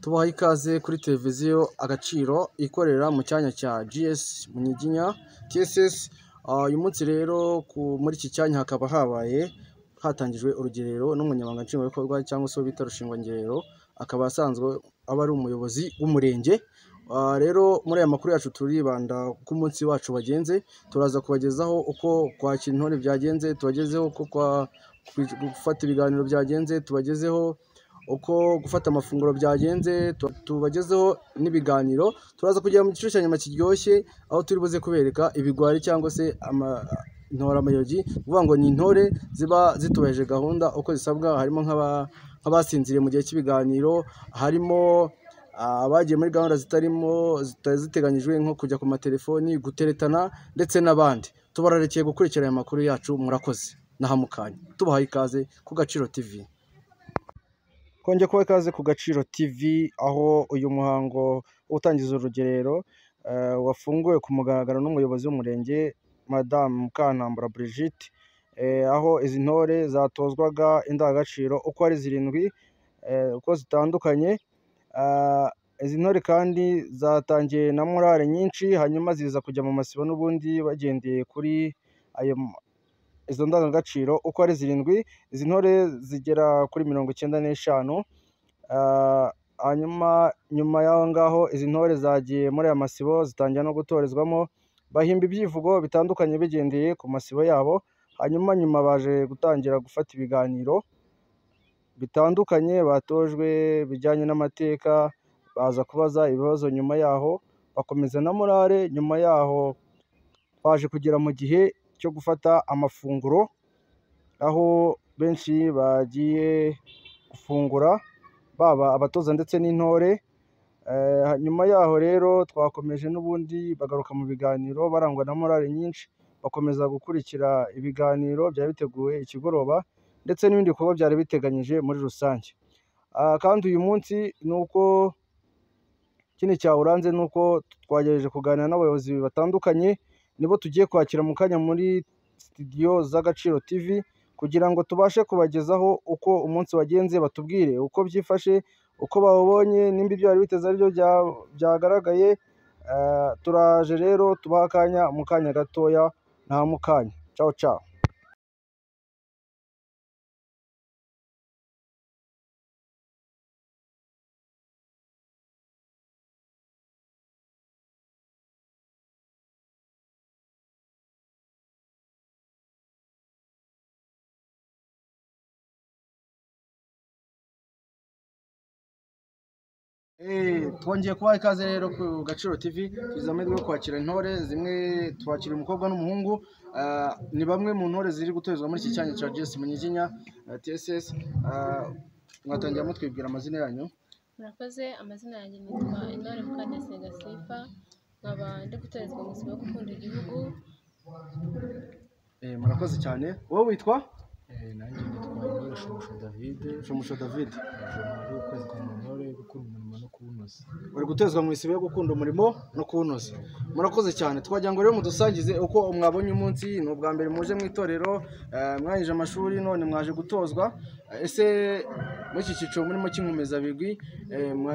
Tubaha ikaze kuri televiziyo Agaciro ikorera mu cyanya cya GS Munyiginya TSS. Uyu munsi rero muri iki cyanya hakaba hatangijwe urugerero n'umunyamabanga nshingwabikorwa cyangwa se bita rushingwangerero, akaba asanzwe aba ari umuyobozi w'umurenge. Rero muri aya makuru yacu turibanda ku munsi wacu wagenze, turaza kubagezaho uko kwakira intore byagenze, tubagezeho uko gufata ibiganiro byagenze, tubagezeho uko gufata amafunguro byagenze, tubagezeho n'ibiganiro. Turaza kugera mu gice cya nyuma kiryoshye, aho turi buze kubereka ibigwari cyangwa se intore amayogi, kuvuga ngo ni intore ziba zitubahirije gahunda uko zisabwa. Harimo nk'abasinziriye mu gihe cy'ibiganiro, harimo abagiye muri gahunda zitari ziteganyijwe nko kujya ku matelefoni, guteretana ndetse n'abandi. Tubararekeye gukurikira aya makuru yacu, murakoze nahamukanye. Tubaha ikaze ku Gaciro TV. Kongeye kuba ikaze ku Gaciro TV, aho uyu muhango wo gutangiza urugerero wafunguwe ku mugaragaro n'umuyobozi w'umurenge Madame Mukantambara Brigitte, aho izi ntore zatozwaga indangagaciro uko ari 7 uko zitandukanye. Izi ntore kandi zatangiye na morale nyinshi, hanyuma ziza kujya mu masibo n'ubundi bagendeye kuri izo ndangagaciro uko ari 7. Izi ntore zigera kuri 95. Hanyuma nyuma y'aho ngaho izi ntore zagiye muri aya masibo zitangira no gutorezwamo, bahimba ibyivugo bitandukanye bigendeye ku masibo yabo. Hanyuma baje gutangira gufata ibiganiro bitandukanye batojwe bijyanye n'amateka, baza kubaza ibibazo. Nyuma yaho bakomeza na morale. Nyuma yaho baje kugera mu gihe cyo gufata amafunguro, aho benshi bagiye gufungura, baba abatoza ndetse n'intore. Nyuma yaho rero twakomeje n'ubundi bagaruka mu biganiro barangwa na morale nyinshi, bakomeza gukurikira ibiganiro byari biteguwe ikigoroba ndetse n'ibindi bikorwa byari biteganyije muri rusange. Kandi uyu munsi nuko ikindi cyawuranze nuko twagerageje kuganira n'abayobozi batandukanye, nibo tugiye kwakira mu kanya muri studio z'Agaciro TV, kugira ngo tubashe kubagezaho uko umunsi wagenze, batubwire uko byifashe, uko bawubonye, nimba ibyo bari biteze ari byo byagaragaye. Turaje rero tubaha akanya mu kanya gatoya, nta mukanya. Ciao ciao. Twongeye kubaha ikaze rero ku Gaciro TV. Tugize amahirwe yo kwakira intore zimwe, twakira umukobwa n'umuhungu. Ni bamwe mu ntore ziri gutozwa muri iki cyanya cya GS Munyiginya TSS. Mwatangira mutwibwira amazina yanyu? Murakoze. Amazina yanjye nitwa Intore Mukandayisenga Sifa, nkaba ndi gutorezwa mu isibo yo gukunda igihugu. Murakoze cyane. Wowe witwa? Nanjye nitwa Intore Shumusho David. ari ukwezwa mu ntore gukunda umurimo no kuwunoza. Uri gutezwa mu isibo yo gukunda umurimo no kuwunoza. Murakoze cyane. Twagira ngo rero mudusangize uko mwabonye umunsi. Ni ubwa mbere muje mu itorero, mwahije amashuri none mwaje gutozwa. Ese muri iki cyiciro murimo cy'inkomeza bigwi,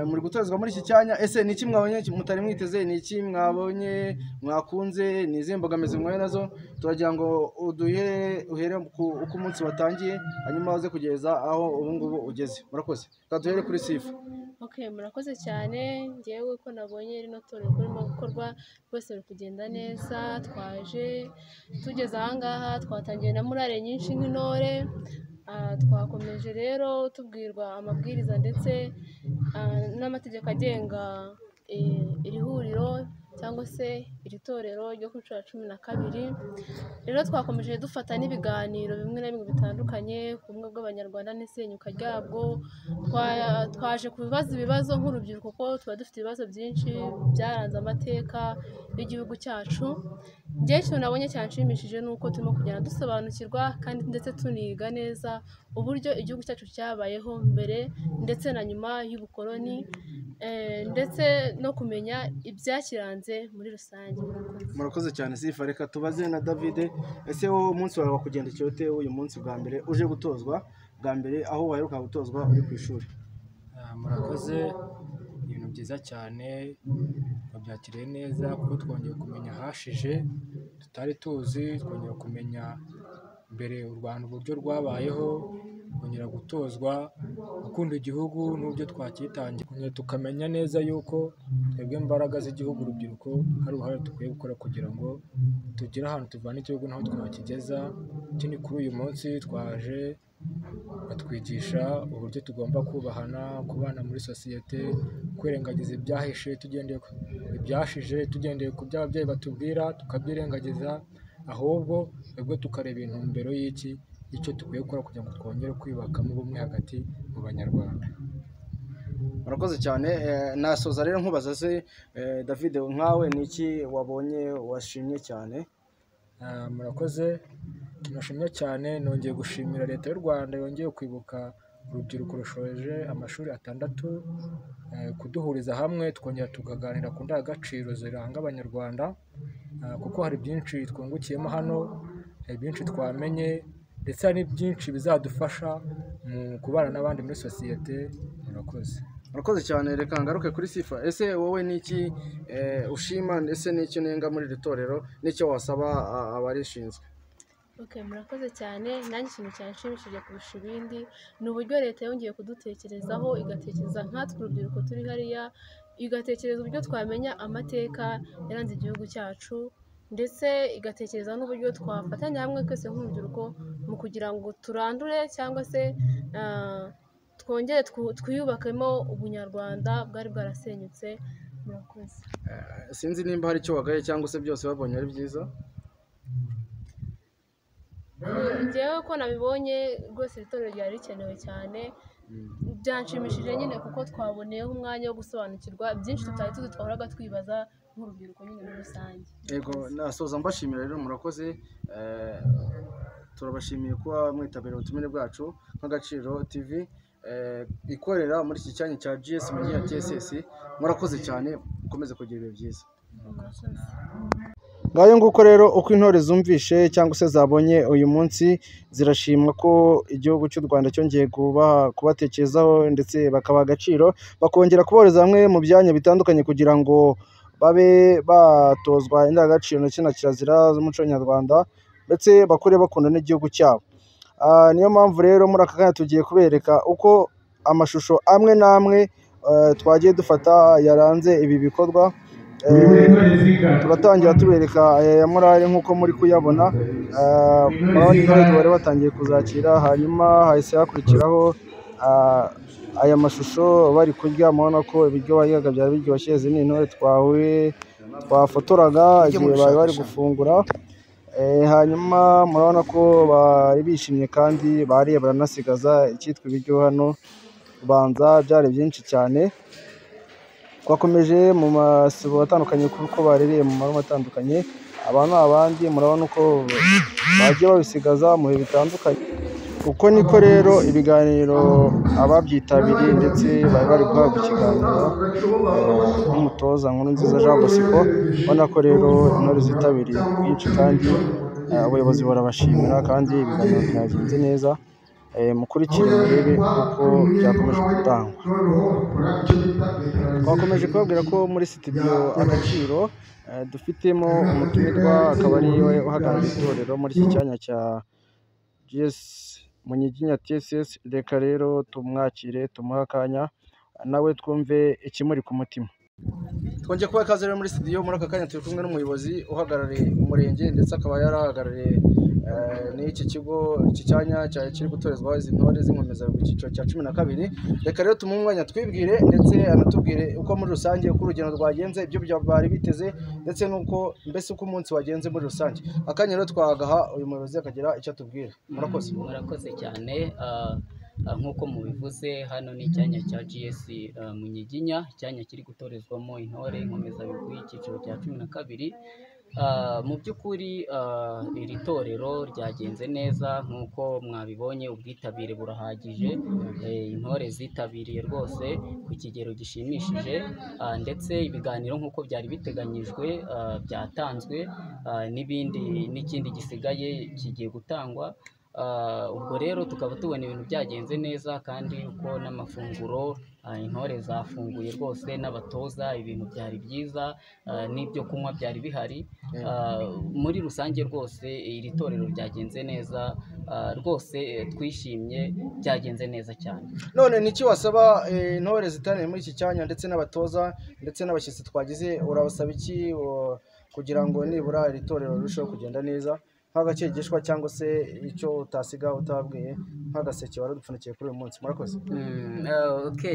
muri gutozwa muri iki cyanya, ese ni iki mwabonye mutari mwiteze? Ni iki mwabonye mwakunze? Ni izihe mbogamizi mwahuye nazo? Turagira ngo uhere uko umunsi watangiye, hanyuma uze kugeza aho ubu ngubu ugeze. Murakoze. Duhere kuri Sifa. Murakoze cyane. Ngewe uko nabonye rino torero ririmo gukorwa rwose biri kugenda neza. Twaje tugeze aha ngaha, twatangiye na morale nyinshi nk'intore. Twakomeje rero tubwirwa amabwiriza ndetse n'amategeko agenga iri huriro cyangwa se iri torero ryo ku nshuro ya 12. Rero twakomeje dufata n'ibiganiro bimwe na bimwe bitandukanye ku bumwe bw'Abanyarwanda n'isenyuka ryabwo. Twaje kubibaza ibibazo nk'urubyiruko, kuko tuba dufite ibibazo byinshi byaranze amateka y'igihugu cyacu. Njye ikintu nabonye cyanshimishije ni uko turimo kugenda dusobanukirwa kandi ndetse tuniga neza uburyo igihugu cyacu cyabayeho mbere ndetse na nyuma y'ubukoloni, ndetse no kumenya ibyakiranze muri rusange. Murakoze cyane Sifa. Reka tubaze na David. Ese wowe umunsi wawe wakugendekeye ute uyu munsi bwa mbere uje gutozwa bwa mbere, aho waheruka gutozwa uri ku ishuri? Murakoze. byiza cyane, babyakiriye neza kuko twongeye kumenya ahashije tutari tuzi, twongera kumenya mbere u Rwanda uburyo rwabayeho, kongera gutozwa gukunda igihugu n'uburyo twakitangira, tukamenya neza yuko twebwe imbaraga z'igihugu, urubyiruko, hari uruhare dukwiye gukora kugira ngo tugire ahantu tuvana igihugu n'aho twakigeza. Ikindi kuri uyu munsi twaje batwigisha uburyo tugomba kubahana, kubana muri sosiyete, kwirengagiza ibyahishe ibyashije tugendeye ku byo ababyeyi batubwira tukabyirengagiza, ahubwo twebwe tukareba intumbero y'icyo dukwiye gukora kugira ngo twongere kwiyubakamo ubumwe hagati mu banyarwanda. Murakoze cyane. Nasoza rero nkubaza se David, nkawe ni iki wabonye washimye cyane? Murakoze, nashimye cyane, nongeye gushimira leta y'u Rwanda yongeye kwibuka urubyiruko rushoje amashuri 6, kuduhuriza hamwe tukongera tukaganira ku ndangagaciro ziranga abanyarwanda, kuko hari byinshi twungukiyemo hano, hari byinshi twamenye, ndetse hari byinshi bizadufasha mu kubana n'abandi muri sosiyete. Murakoze cyane. Reka ngaruke kuri Sifa. Ese wowe ni iki ushima, ese ni iki unenga muri iri torero, n'icyo wasaba abarishinzwe? Murakoze cyane. Nanjye ikintu cyanshimishije kurusha ibindi ni uburyo leta yongeye kudutekerezaho, igatekereza nkatwe urubyiruko turi hariya, igatekereza uburyo twamenya amateka yaranze igihugu cyacu, ndetse igatekereza n'uburyo twafatanya hamwe twese nk'urubyiruko mu kugira ngo turandure cyangwa se twongere twiyubakemo ubunyarwanda bwari bwarasenyutse. Murakoze. Sinzi nimba hari icyo wagaye cyangwa se byose babonye ari byiza. Njyewe ko nabibonye rwose iri torero ryari rikenewe cyane, byanshimishije nyine kuko twaboneyeho umwanya wo gusobanukirwa byinshi tutari tuzi, twahoraga twibaza nk'urubyiruko nyine muri rusange. Yego, nasoza mbashimira rero. Murakoze, turabashimiye kuba mwitabiriye ubutumire bwacu nk'Agaciro TV ikorera muri iki cyanya cya GS mu gihe TSS. Murakoze cyane, mukomeze kugira ibihe byiza. Ngayo nguko rero uko intore zumvishe cyangwa se zabonye uyu munsi, zirashimwa ko igihugu cy'u Rwanda cyongeye kubatekerezaho ndetse bakabaha agaciro, bakongera kubahuriza hamwe mu byanya bitandukanye kugira ngo babe batozwa indangagaciro ndetse na kirazira z'umuco nyarwanda, ndetse bakure bakunda n'igihugu cyabo. Niyo mpamvu rero muri aka kanya tugiye kubereka uko amashusho amwe n'amwe twagiye dufata yaranze ibi bikorwa. Turatangira tubereka aya ya morale nk'uko muri kuyabona, abandi bari batangiye kuzakira, hanyuma hahise hakurikiraho aya mashusho bari kurya. mubona ko ibiryo baryaga byari biryoshye. Izi ni intore twafotoraga igihe bari bari gufungura, hanyuma murabona ko bari bishimye kandi bariye baranasigaza icyitwa ibiryo. Hano ubanza byari byinshi cyane. Twakomeje mu masibo atandukanye kuko baririye mu marume atandukanye. Abantu abandi murabona uko bagiye babisigaza mu bihe bitandukanye. Uko niko rero ibiganiro ababyitabiriye ndetse bari bari guhabwa ikiganiro n'umutoza Nkurunziza Jean Bosco. Ubona ko rero intore zitabiriye byinshi kandi abayobozi barabashimira, kandi ibiganiro byagenze neza. Mukurikire murebe uko byakomeje gutangwa. Twakomeje kubabwira ko muri studio Agaciro dufitemo umutumirwa, akaba ari we uhagarariye itorero muri iki cyanya cya GS Munyiginya TSS. Reka rero tumwakire, tumuhe akanya nawe twumve ikimuri ku mutima. Twongeye kuba ikaze rero muri studio. Muri aka kanya turi kumwe n'umuyobozi uhagarariye umurenge, ndetse akaba yarahagarariye n'iki kigo, iki cyanya kiri gutorezwaho izi ntore z'inkomeza mu cyiciro cya 12. Reka rero tumuhe umwanya twibwire, ndetse anatubwire uko muri rusange uko urugendo rwagenze, ibyo bari biteze, ndetse n'uko mbese uko umunsi wagenze muri rusange. Akanya rero twagaha uyu muyobozi akagira icyo atubwira. Murakoze cyane. Nk'uko mubivuze, hano ni icyanya cya GS Munyiginya, icyanya kiri gutorezwamo intore inkomezabigwi icyiciro cya 12. Mu by'ukuri iri torero ryagenze neza nk'uko mwabibonye, ubwitabire burahagije, intore zitabiriye rwose ku kigero gishimishije, ndetse ibiganiro nk'uko byari biteganyijwe byatanzwe, n'ikindi gisigaye kigiye gutangwa. Ubwo rero tukaba tubona ibintu byagenze neza, kandi uko n'amafunguro intore zafunguye rwose n'abatoza, ibintu byari byiza, n'ibyo kunywa byari bihari. Muri rusange rwose iri torero ryagenze neza, rwose twishimye, byagenze neza cyane. None niki wasaba intore zitaniye muri iki cyanya ndetse n'abatoza ndetse n'abashyitsi twagize, urabasaba iki kugira ngo nibura iri torero rirusheho kugenda neza, nk'agakegeshwa cyangwa se icyo utasiga utabwiye nk'agaseke waradupfunikiye kuri uyu munsi? Murakoze.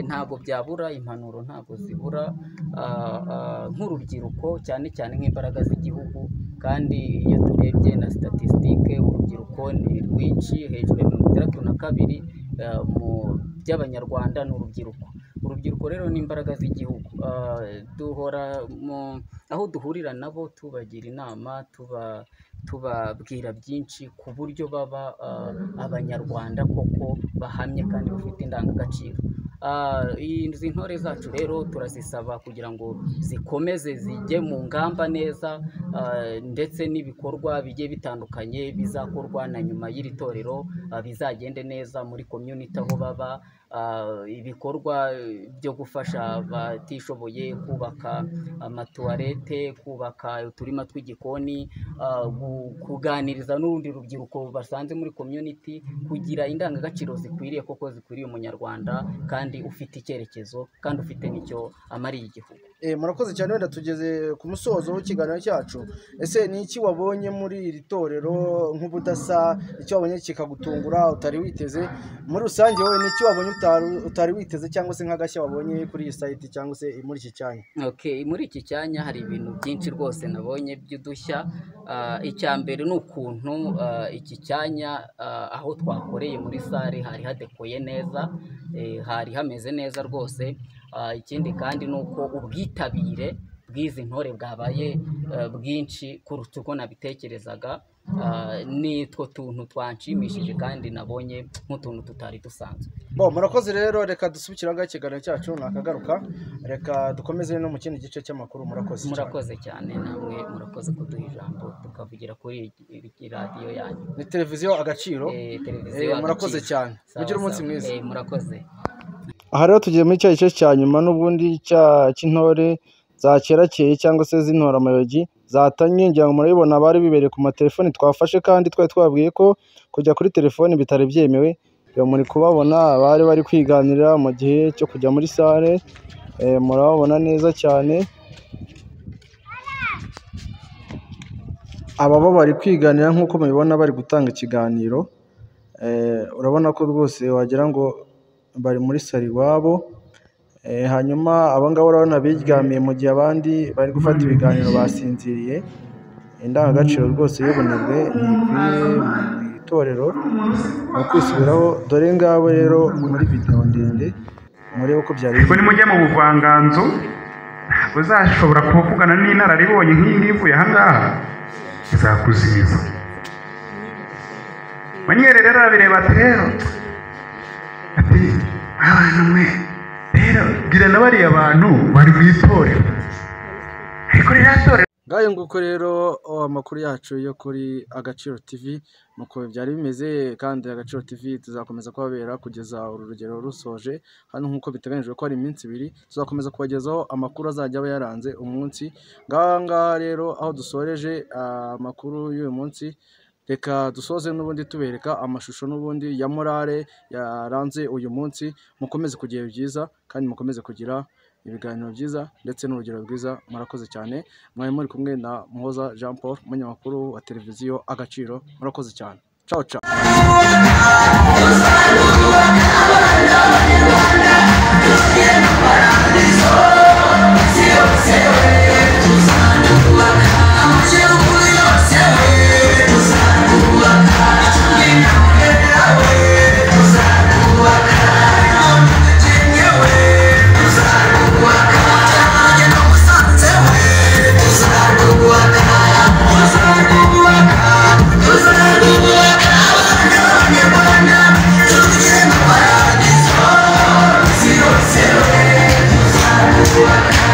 Ntabwo byabura, impanuro ntabwo zibura, nk'urubyiruko cyane cyane nk'imbaraga z'igihugu, kandi iyo turebye na statisitike urubyiruko ni rwinshi, hejuru ya 62 mu by'abanyarwanda ni urubyiruko. Urubyiruko rero ni imbaraga z'igihugu, duhora aho duhurira nabo tubagira inama, tubabwira byinshi ku buryo baba abanyarwanda koko bahamye kandi bafite indangagaciro. Izi ntore zacu rero turazisaba kugira ngo zikomeze zijye mu ngamba neza, ndetse n'ibikorwa bigiye bitandukanye bizakorwa na nyuma y'iri torero bizagende neza muri community aho baba, ibikorwa byo gufasha abatishoboye, kubaka amatuwarete, kubaka uturima tw'igikoni, kuganiriza n'urundi rubyiruko basanze muri community, kugira indangagaciro zikwiriye koko zikwiriye umunyarwanda kandi ufite icyerekezo kandi ufite n'icyo amariye igihugu. Murakoze cyane, wenda tugeze ku musozo w'ikiganiro cyacu. Ese ni iki wabonye muri iri torero nk'ubudasa, icyo wabonye kikagutungura utari witeze? Muri rusange wowe ni iki wabonye utari witeze cyangwa se nk'agashya wabonye kuri iyi site cyangwa se muri iki cyanya? Muri iki cyanya hari ibintu byinshi rwose nabonye by'udushya. Icya mbere ni ukuntu iki cyanya aho twakoreye muri sare hari hadekoye neza, hari hameze neza rwose. Ikindi kandi ni uko ubwitabire bw'izi ntore bwabaye bwinshi kuruta uko nabitekerezaga. Nitwo tuntu twanshimishije kandi nabonye nk'utuntu tutari dusanzwe. Murakoze rero, reka dusubikira ngaho ikiganiro cyacu nakagaruka, reka dukomeze no mu kindi gice cy'amakuru. Murakoze cyane, namwe murakoze kuduha ijambo tukavugira kuri iyi radiyo yanyu. Ni televiziyo Agaciro. Murakoze cyane, mugire umunsi mwiza. Murakoze. Aha rero tugiye muri cya gice cya nyuma n'ubundi cy'intore za kerakeye cyangwa se z'intore amayogi zatanye. Ngira ngo murabibona bari bibereye ku matelefoni twafashe, kandi twari twabwiye ko kujya kuri telefoni bitari byemewe. Muri kubabona bari kwiganirira mu gihe cyo kujya muri sare, murababona neza cyane. Aba bari kwiganira nk'uko mubibona, bari gutanga ikiganiro. Urabona ko rwose wagira ngo bari muri sare iwabo. Hanyuma abangaba urabona biryamiye mu gihe abandi bari gufata ibiganiro basinziriye. Indangagaciro rwose y'ubunebwe ntikwiye mu itorero, ni ukwisubiraho. Dore ngabo rero muri video ndende murebe uko byari. Ariko nimujya mu buvanganzo ntabwo uzashobora kuvugana n'inararibonye nk'iyi ngiyi ivuye aha ngaha, izakuzimiza. Manyere rero arabireba ati rero ati abantu mwe rero gira na bariya bantu bari mu itorero, ariko rero itorero ngayo nguko rero amakuru yacu yo kuri Agaciro TV nuko byari bimeze. Kandi Agaciro TV tuzakomeza kubabera kugeza uru rugero rusoje hano, nk'uko biteganyijwe ko ari iminsi 2 tuzakomeza kubagezaho amakuru azajya aba yaranze umunsi. Ngaha rero aho dusoreje amakuru y'uyu munsi, reka dusoze n'ubundi tubereka amashusho n'ubundi ya morale yaranze uyu munsi. Mukomeze kugira byiza kandi mukomeze kugira ibiganiro byiza ndetse n'urugero rwiza. Murakoze cyane, mwari muri kumwe na Muhoza Jean Paul, umunyamakuru wa televiziyo Agaciro. Murakoze cyane, ciao ciao. What?